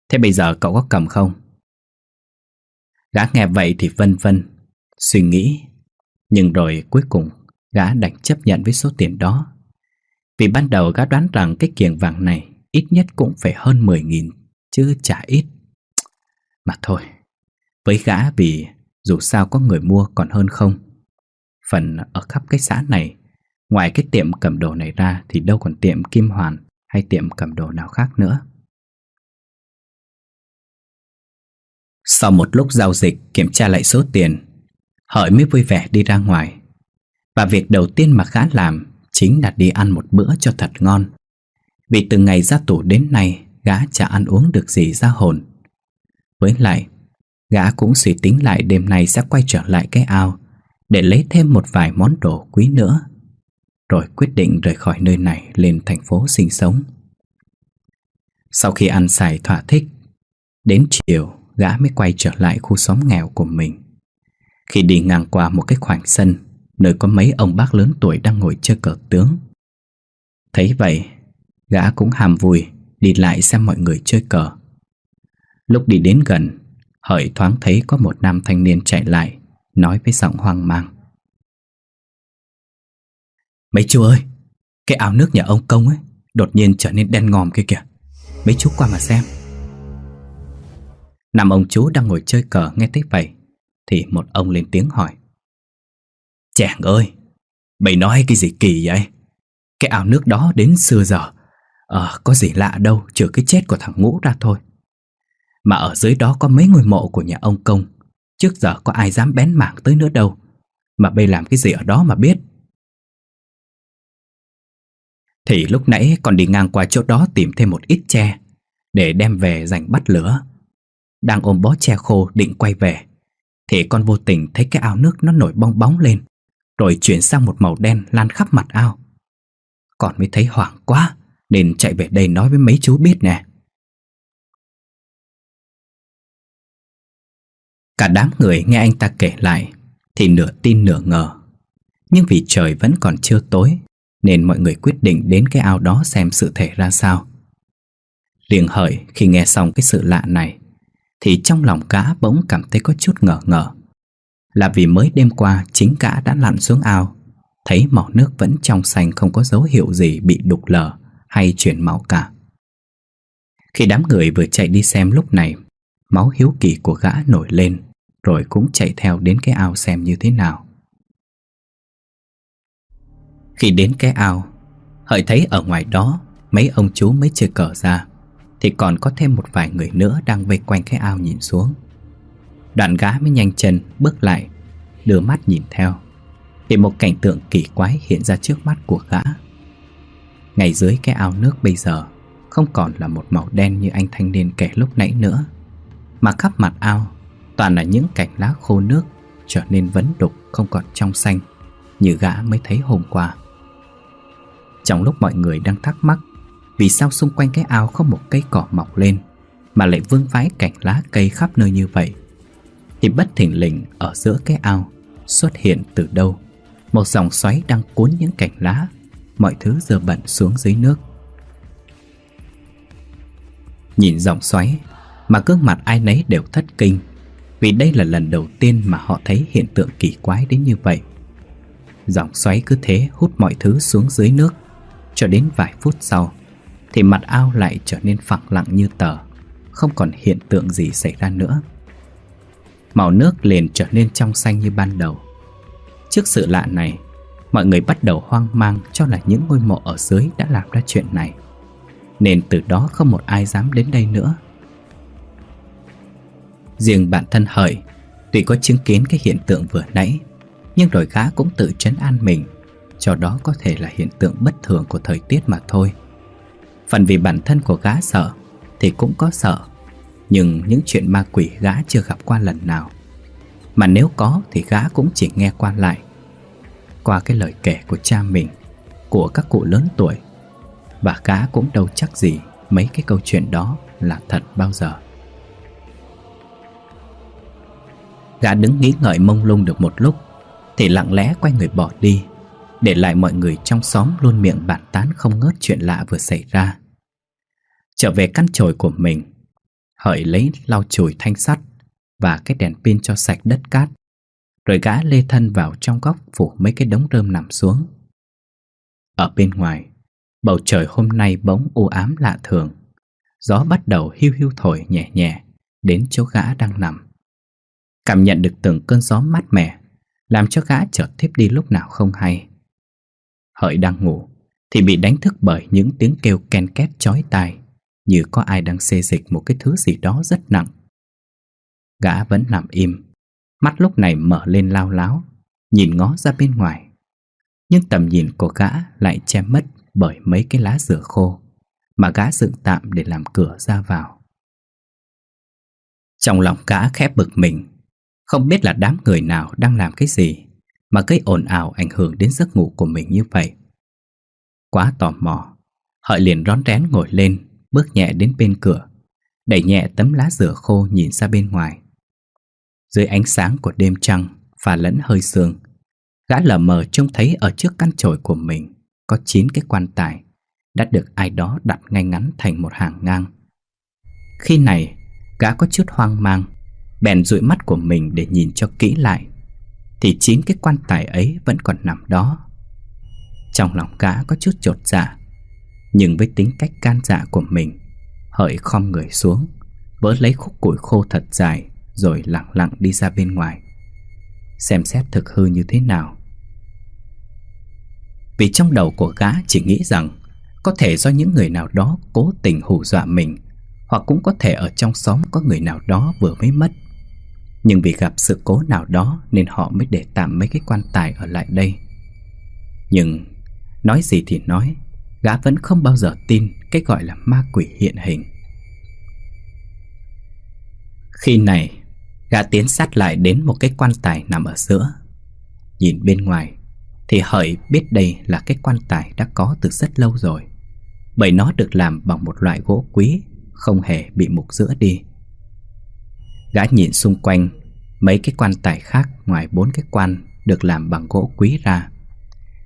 Thế bây giờ cậu có cầm không? Gã nghe vậy thì vân vân, suy nghĩ. Nhưng rồi cuối cùng gã đành chấp nhận với số tiền đó. Vì ban đầu gã đoán rằng cái kiềng vàng này ít nhất cũng phải hơn 10.000, chứ chả ít. Mà thôi, với gã vì dù sao có người mua còn hơn không. Phần ở khắp cái xã này, ngoài cái tiệm cầm đồ này ra thì đâu còn tiệm Kim Hoàn hay tiệm cầm đồ nào khác nữa. Sau một lúc giao dịch kiểm tra lại số tiền, Hợi mới vui vẻ đi ra ngoài. Và việc đầu tiên mà gã làm chính là đi ăn một bữa cho thật ngon. Vì từ ngày ra tù đến nay, gã chả ăn uống được gì ra hồn. Với lại, gã cũng suy tính lại đêm nay sẽ quay trở lại cái ao để lấy thêm một vài món đồ quý nữa, rồi quyết định rời khỏi nơi này lên thành phố sinh sống. Sau khi ăn xài thỏa thích, đến chiều gã mới quay trở lại khu xóm nghèo của mình. Khi đi ngang qua một cái khoảnh sân nơi có mấy ông bác lớn tuổi đang ngồi chơi cờ tướng. Thấy vậy, gã cũng ham vui đi lại xem mọi người chơi cờ. Lúc đi đến gần, Hợi thoáng thấy có một nam thanh niên chạy lại, nói với giọng hoang mang: Mấy chú ơi, cái ao nước nhà ông Công ấy đột nhiên trở nên đen ngòm kia kìa. Mấy chú qua mà xem. Năm ông chú đang ngồi chơi cờ nghe thấy vậy thì một ông lên tiếng hỏi: Chàng ơi, mày nói cái gì kỳ vậy? Cái ao nước đó đến xưa giờ có gì lạ đâu, trừ cái chết của thằng Ngũ ra thôi. Mà ở dưới đó có mấy ngôi mộ của nhà ông Công, trước giờ có ai dám bén mảng tới nữa đâu. Mà bây làm cái gì ở đó mà biết? Thì lúc nãy còn đi ngang qua chỗ đó tìm thêm một ít tre để đem về dành bắt lửa. Đang ôm bó tre khô định quay về thì con vô tình thấy cái ao nước nó nổi bong bóng lên, rồi chuyển sang một màu đen lan khắp mặt ao. Con mới thấy hoảng quá nên chạy về đây nói với mấy chú biết nè. Cả đám người nghe anh ta kể lại thì nửa tin nửa ngờ. Nhưng vì trời vẫn còn chưa tối nên mọi người quyết định đến cái ao đó xem sự thể ra sao. Riêng Hợi khi nghe xong cái sự lạ này thì trong lòng gã bỗng cảm thấy có chút ngờ ngợ. Là vì mới đêm qua chính gã đã lặn xuống ao, thấy màu nước vẫn trong xanh, không có dấu hiệu gì bị đục lờ hay chuyển màu cả. Khi đám người vừa chạy đi xem lúc này, máu hiếu kỳ của gã nổi lên, rồi cũng chạy theo đến cái ao xem như thế nào. Khi đến cái ao, Hợi thấy ở ngoài đó mấy ông chú mới chơi cờ ra thì còn có thêm một vài người nữa đang vây quanh cái ao nhìn xuống. Đoạn gã mới nhanh chân bước lại, đưa mắt nhìn theo thì một cảnh tượng kỳ quái hiện ra trước mắt của gã. Ngay dưới cái ao nước bây giờ không còn là một màu đen như anh thanh niên kể lúc nãy nữa, mà khắp mặt ao toàn là những cành lá khô nước, trở nên vấn đục, không còn trong xanh như gã mới thấy hôm qua. Trong lúc mọi người đang thắc mắc vì sao xung quanh cái ao không một cây cỏ mọc lên mà lại vương vãi cành lá cây khắp nơi như vậy, thì bất thình lình ở giữa cái ao xuất hiện từ đâu một dòng xoáy đang cuốn những cành lá, mọi thứ dơ bẩn xuống dưới nước. Nhìn dòng xoáy mà gương mặt ai nấy đều thất kinh, vì đây là lần đầu tiên mà họ thấy hiện tượng kỳ quái đến như vậy. Dòng xoáy cứ thế hút mọi thứ xuống dưới nước, cho đến vài phút sau thì mặt ao lại trở nên phẳng lặng như tờ, không còn hiện tượng gì xảy ra nữa. Màu nước liền trở nên trong xanh như ban đầu. Trước sự lạ này, mọi người bắt đầu hoang mang cho là những ngôi mộ ở dưới đã làm ra chuyện này, nên từ đó không một ai dám đến đây nữa. Riêng bản thân Hợi, tuy có chứng kiến cái hiện tượng vừa nãy, nhưng rồi gã cũng tự trấn an mình, cho đó có thể là hiện tượng bất thường của thời tiết mà thôi. Phần vì bản thân của gã sợ thì cũng có sợ, nhưng những chuyện ma quỷ gã chưa gặp qua lần nào, mà nếu có thì gã cũng chỉ nghe qua lại, qua cái lời kể của cha mình, của các cụ lớn tuổi, và gã cũng đâu chắc gì mấy cái câu chuyện đó là thật bao giờ. Gã đứng nghĩ ngợi mông lung được một lúc thì lặng lẽ quay người bỏ đi, để lại mọi người trong xóm luôn miệng bàn tán không ngớt chuyện lạ vừa xảy ra. Trở về căn chòi của mình, Hợi lấy lau chùi thanh sắt và cái đèn pin cho sạch đất cát, rồi gã lê thân vào trong góc phủ mấy cái đống rơm nằm xuống. Ở bên ngoài, bầu trời hôm nay bỗng u ám lạ thường. Gió bắt đầu hiu hiu thổi nhẹ nhẹ đến chỗ gã đang nằm. Cảm nhận được từng cơn gió mát mẻ, làm cho gã chợt thiếp đi lúc nào không hay. Hợi đang ngủ thì bị đánh thức bởi những tiếng kêu ken két chói tai, như có ai đang xê dịch một cái thứ gì đó rất nặng. Gã vẫn nằm im, mắt lúc này mở lên lao láo, nhìn ngó ra bên ngoài. Nhưng tầm nhìn của gã lại che mất bởi mấy cái lá dừa khô mà gã dựng tạm để làm cửa ra vào. Trong lòng gã khẽ bực mình, không biết là đám người nào đang làm cái gì mà gây ồn ào ảnh hưởng đến giấc ngủ của mình như vậy. Quá tò mò, Hợi liền rón rén ngồi lên, bước nhẹ đến bên cửa, đẩy nhẹ tấm lá dừa khô nhìn ra bên ngoài. Dưới ánh sáng của đêm trăng pha lẫn hơi sương, gã lờ mờ trông thấy ở trước căn chòi của mình có 9 cái quan tài đã được ai đó đặt ngay ngắn thành một hàng ngang. Khi này, gã có chút hoang mang, bèn dụi mắt của mình để nhìn cho kỹ lại, thì 9 cái quan tài ấy vẫn còn nằm đó. Trong lòng gã có chút chột dạ, nhưng với tính cách can dạ của mình, Hợi khom người xuống, vớ lấy khúc củi khô thật dài, rồi lặng lặng đi ra bên ngoài, xem xét thực hư như thế nào. Vì trong đầu của gã chỉ nghĩ rằng có thể do những người nào đó cố tình hù dọa mình, hoặc cũng có thể ở trong xóm có người nào đó vừa mới mất. Nhưng vì gặp sự cố nào đó nên họ mới để tạm mấy cái quan tài ở lại đây. Nhưng nói gì thì nói, gã vẫn không bao giờ tin cái gọi là ma quỷ hiện hình. Khi này, gã tiến sát lại đến một cái quan tài nằm ở giữa. Nhìn bên ngoài thì Hợi biết đây là cái quan tài đã có từ rất lâu rồi, bởi nó được làm bằng một loại gỗ quý, không hề bị mục rữa đi. Gã nhìn xung quanh mấy cái quan tài khác ngoài 4 cái quan được làm bằng gỗ quý ra,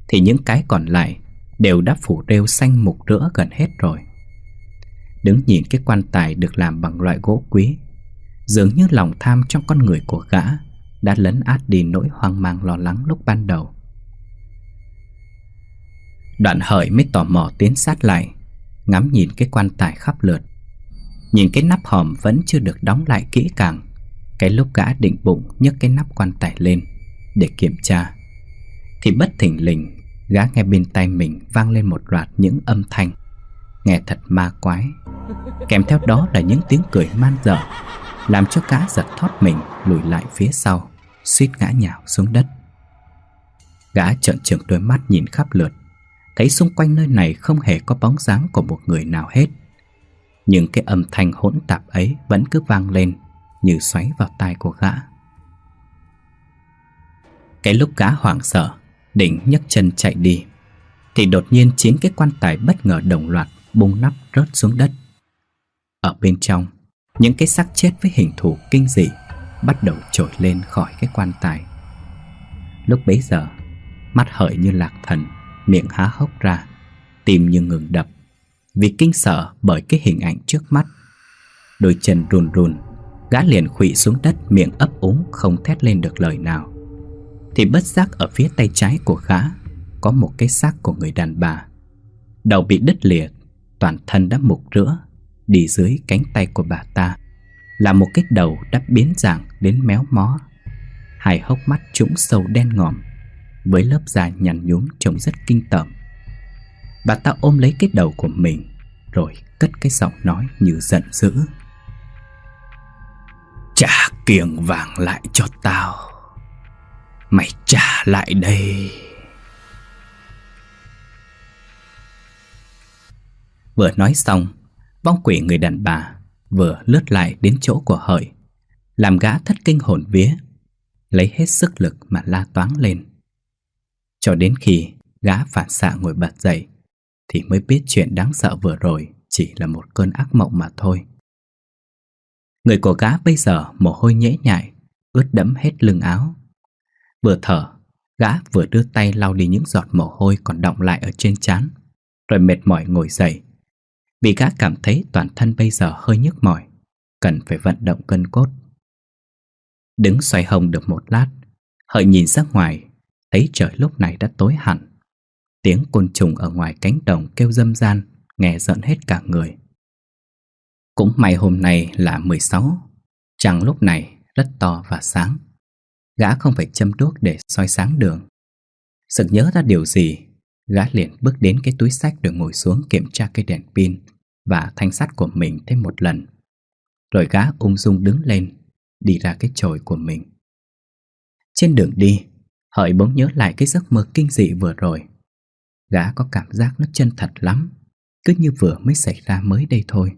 thì những cái còn lại đều đã phủ rêu xanh mục rữa gần hết rồi. Đứng nhìn cái quan tài được làm bằng loại gỗ quý, dường như lòng tham trong con người của gã đã lấn át đi nỗi hoang mang lo lắng lúc ban đầu. Đoạn Hợi mới tò mò tiến sát lại, ngắm nhìn cái quan tài khắp lượt. Nhìn cái nắp hòm vẫn chưa được đóng lại kỹ càng. Cái lúc gã định bụng nhấc cái nắp quan tài lên để kiểm tra, thì bất thình lình gã nghe bên tai mình vang lên một loạt những âm thanh nghe thật ma quái, kèm theo đó là những tiếng cười man dợ, làm cho gã giật thót mình lùi lại phía sau, suýt ngã nhào xuống đất. Gã trợn trừng đôi mắt nhìn khắp lượt, thấy xung quanh nơi này không hề có bóng dáng của một người nào hết. Nhưng cái âm thanh hỗn tạp ấy vẫn cứ vang lên như xoáy vào tai của gã. Cái lúc gã hoảng sợ định nhấc chân chạy đi, thì đột nhiên 9 cái quan tài bất ngờ đồng loạt bung nắp rớt xuống đất. Ở bên trong, những cái xác chết với hình thù kinh dị bắt đầu trồi lên khỏi cái quan tài. Lúc bấy giờ, mắt Hợi như lạc thần, miệng há hốc ra, tim như ngừng đập, vì kinh sợ bởi cái hình ảnh trước mắt. Đôi chân run run, gã liền khuỵu xuống đất, miệng ấp úng không thét lên được lời nào. Thì bất giác ở phía tay trái của gã có một cái xác của người đàn bà. Đầu bị đứt lìa, toàn thân đã mục rữa. Đi dưới cánh tay của bà ta là một cái đầu đã biến dạng đến méo mó, hai hốc mắt trũng sâu đen ngòm, với lớp da nhăn nhúm trông rất kinh tởm. Bà ta ôm lấy cái đầu của mình, rồi cất cái giọng nói như giận dữ: "Trả kiềng vàng lại cho tao. Mày trả lại đây." Vừa nói xong, vong quỷ người đàn bà vừa lướt lại đến chỗ của Hợi, làm gã thất kinh hồn vía, lấy hết sức lực mà la toáng lên. Cho đến khi gã phản xạ ngồi bật dậy thì mới biết chuyện đáng sợ vừa rồi chỉ là một cơn ác mộng mà thôi. Người của gã bây giờ mồ hôi nhễ nhại, ướt đẫm hết lưng áo. Vừa thở, gã vừa đưa tay lau đi những giọt mồ hôi còn đọng lại ở trên trán, rồi mệt mỏi ngồi dậy, vì gã cảm thấy toàn thân bây giờ hơi nhức mỏi, cần phải vận động gân cốt. Đứng xoay hông được một lát, Hợi nhìn ra ngoài, thấy trời lúc này đã tối hẳn. Tiếng côn trùng ở ngoài cánh đồng kêu râm ran, nghe rợn hết cả người. Cũng may hôm nay là 16, trăng lúc này rất to và sáng. Gã không phải châm đuốc để soi sáng đường. Sực nhớ ra điều gì, gã liền bước đến cái túi xách rồi ngồi xuống kiểm tra cái đèn pin và thanh sắt của mình thêm một lần. Rồi gã ung dung đứng lên, đi ra cái chòi của mình. Trên đường đi, Hợi bỗng nhớ lại cái giấc mơ kinh dị vừa rồi. Gã có cảm giác nó chân thật lắm, cứ như vừa mới xảy ra mới đây thôi.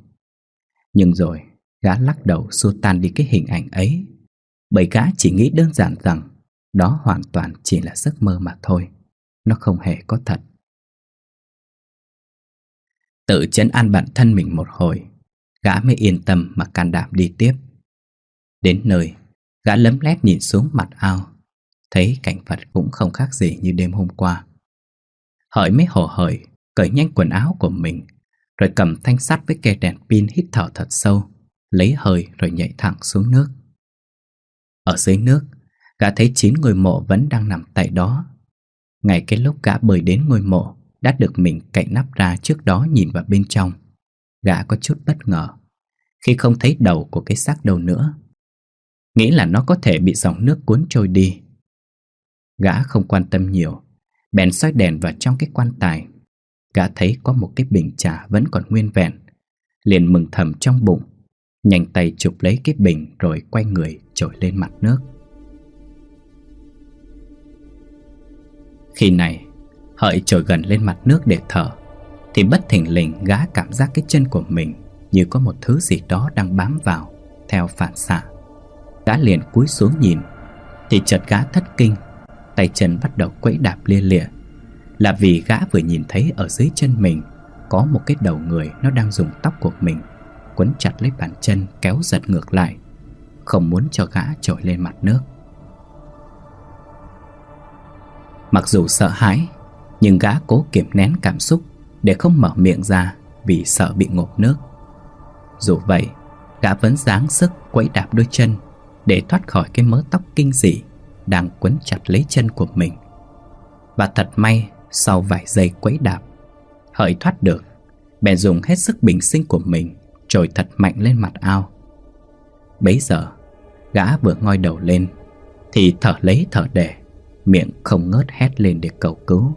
Nhưng rồi gã lắc đầu xua tan đi cái hình ảnh ấy, bởi gã chỉ nghĩ đơn giản rằng đó hoàn toàn chỉ là giấc mơ mà thôi, nó không hề có thật. Tự trấn an bản thân mình một hồi, gã mới yên tâm mà can đảm đi tiếp. Đến nơi, gã lấm lét nhìn xuống mặt ao, thấy cảnh vật cũng không khác gì như đêm hôm qua. Hợi mới hồ hởi cởi nhanh quần áo của mình, rồi cầm thanh sắt với cây đèn pin hít thở thật sâu, lấy hơi rồi nhảy thẳng xuống nước. Ở dưới nước, gã thấy 9 ngôi mộ vẫn đang nằm tại đó. Ngay cái lúc gã bơi đến ngôi mộ đã được mình cậy nắp ra trước đó nhìn vào bên trong, gã có chút bất ngờ khi không thấy đầu của cái xác đâu nữa, nghĩ là nó có thể bị dòng nước cuốn trôi đi. Gã không quan tâm nhiều, bèn soi đèn vào trong cái quan tài. Gã thấy có một cái bình trà vẫn còn nguyên vẹn, liền mừng thầm trong bụng, nhanh tay chụp lấy cái bình rồi quay người trồi lên mặt nước. Khi này, Hợi trồi gần lên mặt nước để thở, thì bất thình lình gã cảm giác cái chân của mình như có một thứ gì đó đang bám vào. Theo phản xạ, gã liền cúi xuống nhìn, thì chợt gã thất kinh, tay chân bắt đầu quẫy đạp lia lịa. Là vì gã vừa nhìn thấy ở dưới chân mình có một cái đầu người, nó đang dùng tóc của mình quấn chặt lấy bàn chân, kéo giật ngược lại, không muốn cho gã trồi lên mặt nước. Mặc dù sợ hãi, nhưng gã cố kiềm nén cảm xúc để không mở miệng ra vì sợ bị ngộp nước. Dù vậy, gã vẫn giáng sức quẫy đạp đôi chân để thoát khỏi cái mớ tóc kinh dị đang quấn chặt lấy chân của mình. Và thật may, sau vài giây quẫy đạp, Hợi thoát được, bèn dùng hết sức bình sinh của mình trồi thật mạnh lên mặt ao. Bấy giờ, gã vừa ngoi đầu lên thì thở lấy thở để, miệng không ngớt hét lên để cầu cứu.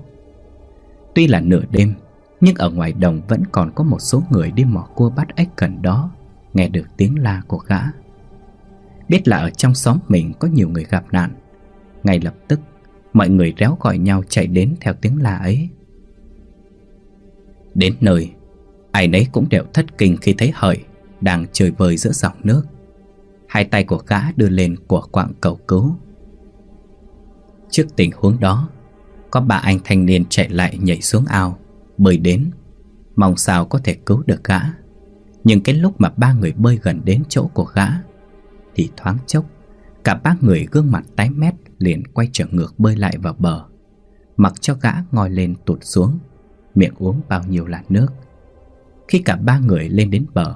Tuy là nửa đêm, nhưng ở ngoài đồng vẫn còn có một số người đi mò cua bắt ếch gần đó nghe được tiếng la của gã. Biết là ở trong xóm mình có nhiều người gặp nạn, ngay lập tức mọi người réo gọi nhau chạy đến theo tiếng la ấy. Đến nơi, ai nấy cũng đều thất kinh khi thấy Hợi đang chơi vơi giữa dòng nước. Hai tay của gã đưa lên của quạng cầu cứu. Trước tình huống đó, có 3 anh thanh niên chạy lại nhảy xuống ao, bơi đến, mong sao có thể cứu được gã. Nhưng cái lúc mà 3 người bơi gần đến chỗ của gã, thì thoáng chốc Cả ba người gương mặt tái mét liền quay trở ngược bơi lại vào bờ, mặc cho gã ngoi lên tụt xuống, miệng uống bao nhiêu là nước. Khi cả ba người lên đến bờ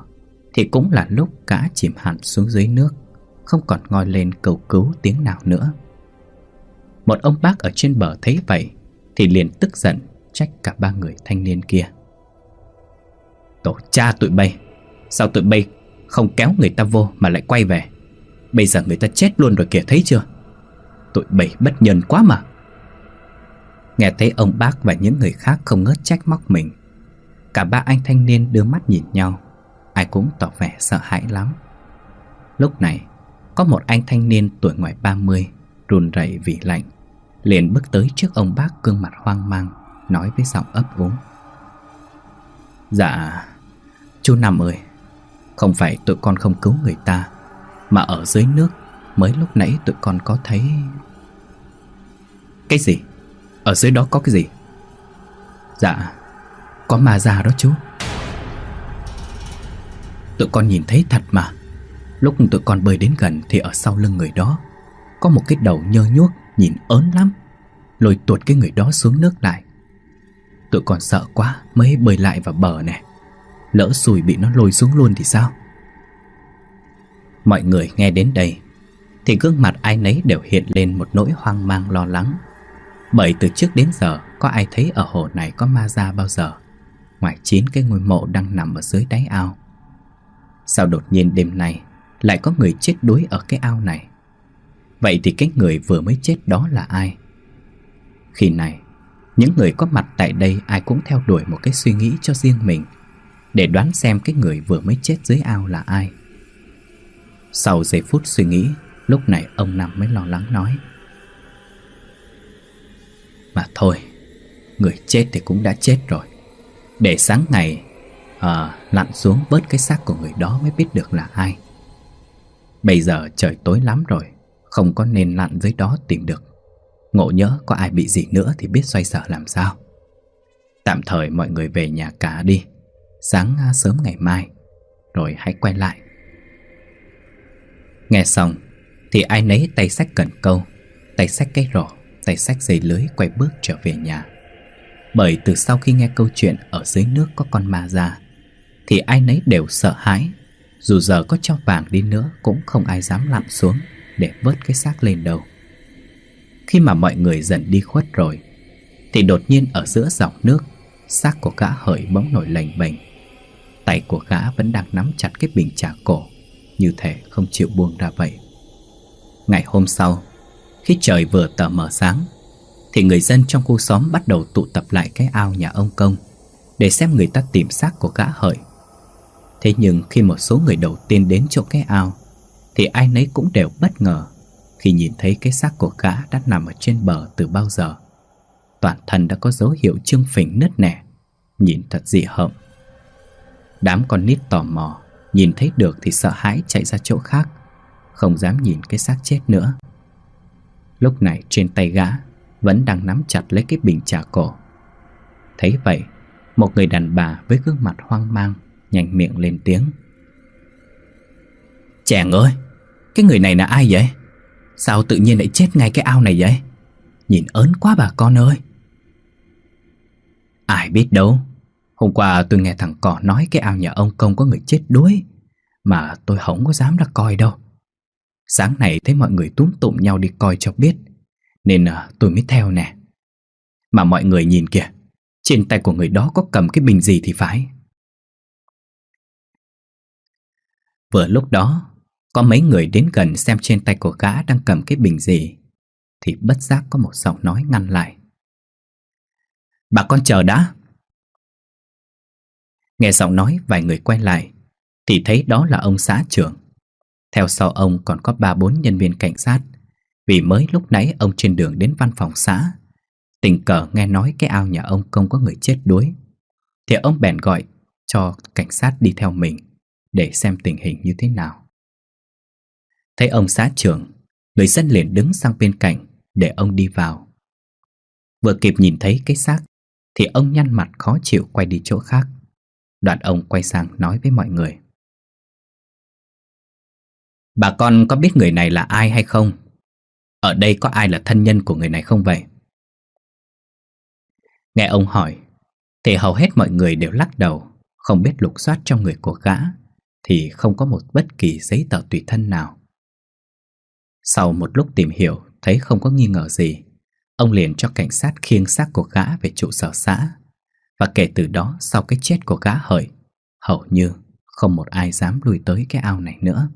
thì cũng là lúc gã chìm hẳn xuống dưới nước, không còn ngoi lên cầu cứu tiếng nào nữa. Một ông bác ở trên bờ thấy vậy thì liền tức giận trách cả ba người thanh niên kia. Tổ cha tụi bay, sao tụi bay không kéo người ta vô mà lại quay về? Bây giờ người ta chết luôn rồi kìa, thấy chưa? Tụi bay bất nhân quá mà. Nghe thấy ông bác và những người khác không ngớt trách móc mình, cả ba anh thanh niên đưa mắt nhìn nhau, ai cũng tỏ vẻ sợ hãi lắm. Lúc này có một anh thanh niên tuổi ngoài 30, run rẩy vì lạnh, liền bước tới trước ông bác gương mặt hoang mang, nói với giọng ấp úng. Dạ, chú Năm ơi, không phải tụi con không cứu người ta, mà ở dưới nước mới lúc nãy tụi con có thấy... Cái gì? Ở dưới đó có cái gì? Dạ, có ma già đó chú. Tụi con nhìn thấy thật mà. Lúc tụi con bơi đến gần thì ở sau lưng người đó có một cái đầu nhơ nhuốc nhìn ớn lắm, lôi tuột cái người đó xuống nước lại. Tụi con sợ quá mới bơi lại vào bờ nè. Lỡ xùi bị nó lôi xuống luôn thì sao? Mọi người nghe đến đây thì gương mặt ai nấy đều hiện lên một nỗi hoang mang lo lắng. Bởi từ trước đến giờ có ai thấy ở hồ này có ma da bao giờ, ngoài 9 cái ngôi mộ đang nằm ở dưới đáy ao. Sao đột nhiên đêm nay lại có người chết đuối ở cái ao này? Vậy thì cái người vừa mới chết đó là ai? Khi này, những người có mặt tại đây ai cũng theo đuổi một cái suy nghĩ cho riêng mình, để đoán xem cái người vừa mới chết dưới ao là ai. Sau giây phút suy nghĩ, lúc này ông Năm mới lo lắng nói. Mà thôi, người chết thì cũng đã chết rồi. Để sáng ngày lặn xuống vớt cái xác của người đó mới biết được là ai. Bây giờ trời tối lắm rồi, không có nên lặn dưới đó tìm được. Ngộ nhỡ có ai bị gì nữa thì biết xoay sở làm sao. Tạm thời mọi người về nhà cả đi, sáng sớm ngày mai rồi hãy quay lại. Nghe xong thì ai nấy tay xách cần câu, tay xách cái rổ, tay xách dây lưới quay bước trở về nhà. Bởi từ sau khi nghe câu chuyện ở dưới nước có con ma già thì ai nấy đều sợ hãi. Dù giờ có cho vàng đi nữa cũng không ai dám lặn xuống để vớt cái xác lên đâu. Khi mà mọi người dần đi khuất rồi thì đột nhiên ở giữa dòng nước, xác của gã Hợi bỗng nổi lềnh bềnh. Tay của gã vẫn đang nắm chặt cái bình trà cổ, như thể không chịu buông ra vậy. Ngày hôm sau, khi trời vừa tờ mờ sáng thì người dân trong khu xóm bắt đầu tụ tập lại cái ao nhà ông Công để xem người ta tìm xác của gã Hợi. Thế nhưng khi một số người đầu tiên đến chỗ cái ao thì ai nấy cũng đều bất ngờ khi nhìn thấy cái xác của gã đã nằm ở trên bờ từ bao giờ. Toàn thân đã có dấu hiệu trương phình nứt nẻ, nhìn thật dị hợm. Đám con nít tò mò nhìn thấy được thì sợ hãi chạy ra chỗ khác, không dám nhìn cái xác chết nữa. Lúc này trên tay gã vẫn đang nắm chặt lấy cái bình trà cổ. Thấy vậy, một người đàn bà với gương mặt hoang mang nhanh miệng lên tiếng. Chàng ơi, cái người này là ai vậy? Sao tự nhiên lại chết ngay cái ao này vậy? Nhìn ớn quá bà con ơi. Ai biết đâu, hôm qua tôi nghe thằng Cỏ nói cái ao nhà ông Công có người chết đuối, mà tôi không có dám ra coi đâu. Sáng này thấy mọi người túm tụm nhau đi coi cho biết, nên tôi mới theo nè. Mà mọi người nhìn kìa, trên tay của người đó có cầm cái bình gì thì phải. Vừa lúc đó, có mấy người đến gần xem trên tay của gã đang cầm cái bình gì, thì bất giác có một giọng nói ngăn lại. Bà con chờ đã. Nghe giọng nói, vài người quay lại thì thấy đó là ông xã trưởng. Theo sau ông còn có 3-4 nhân viên cảnh sát, vì mới lúc nãy ông trên đường đến văn phòng xã, tình cờ nghe nói cái ao nhà ông Công có người chết đuối, thì ông bèn gọi cho cảnh sát đi theo mình để xem tình hình như thế nào. Thấy ông xã trưởng, người dân liền đứng sang bên cạnh để ông đi vào. Vừa kịp nhìn thấy cái xác thì ông nhăn mặt khó chịu quay đi chỗ khác. Đoạn ông quay sang nói với mọi người. Bà con có biết người này là ai hay không? Ở đây có ai là thân nhân của người này không vậy? Nghe ông hỏi thì hầu hết mọi người đều lắc đầu, không biết lục soát trong người của gã thì không có một bất kỳ giấy tờ tùy thân nào. Sau một lúc tìm hiểu thấy không có nghi ngờ gì, ông liền cho cảnh sát khiêng xác của gã về trụ sở xã. Và kể từ đó sau cái chết của gã Hợi, hầu như không một ai dám lui tới cái ao này nữa.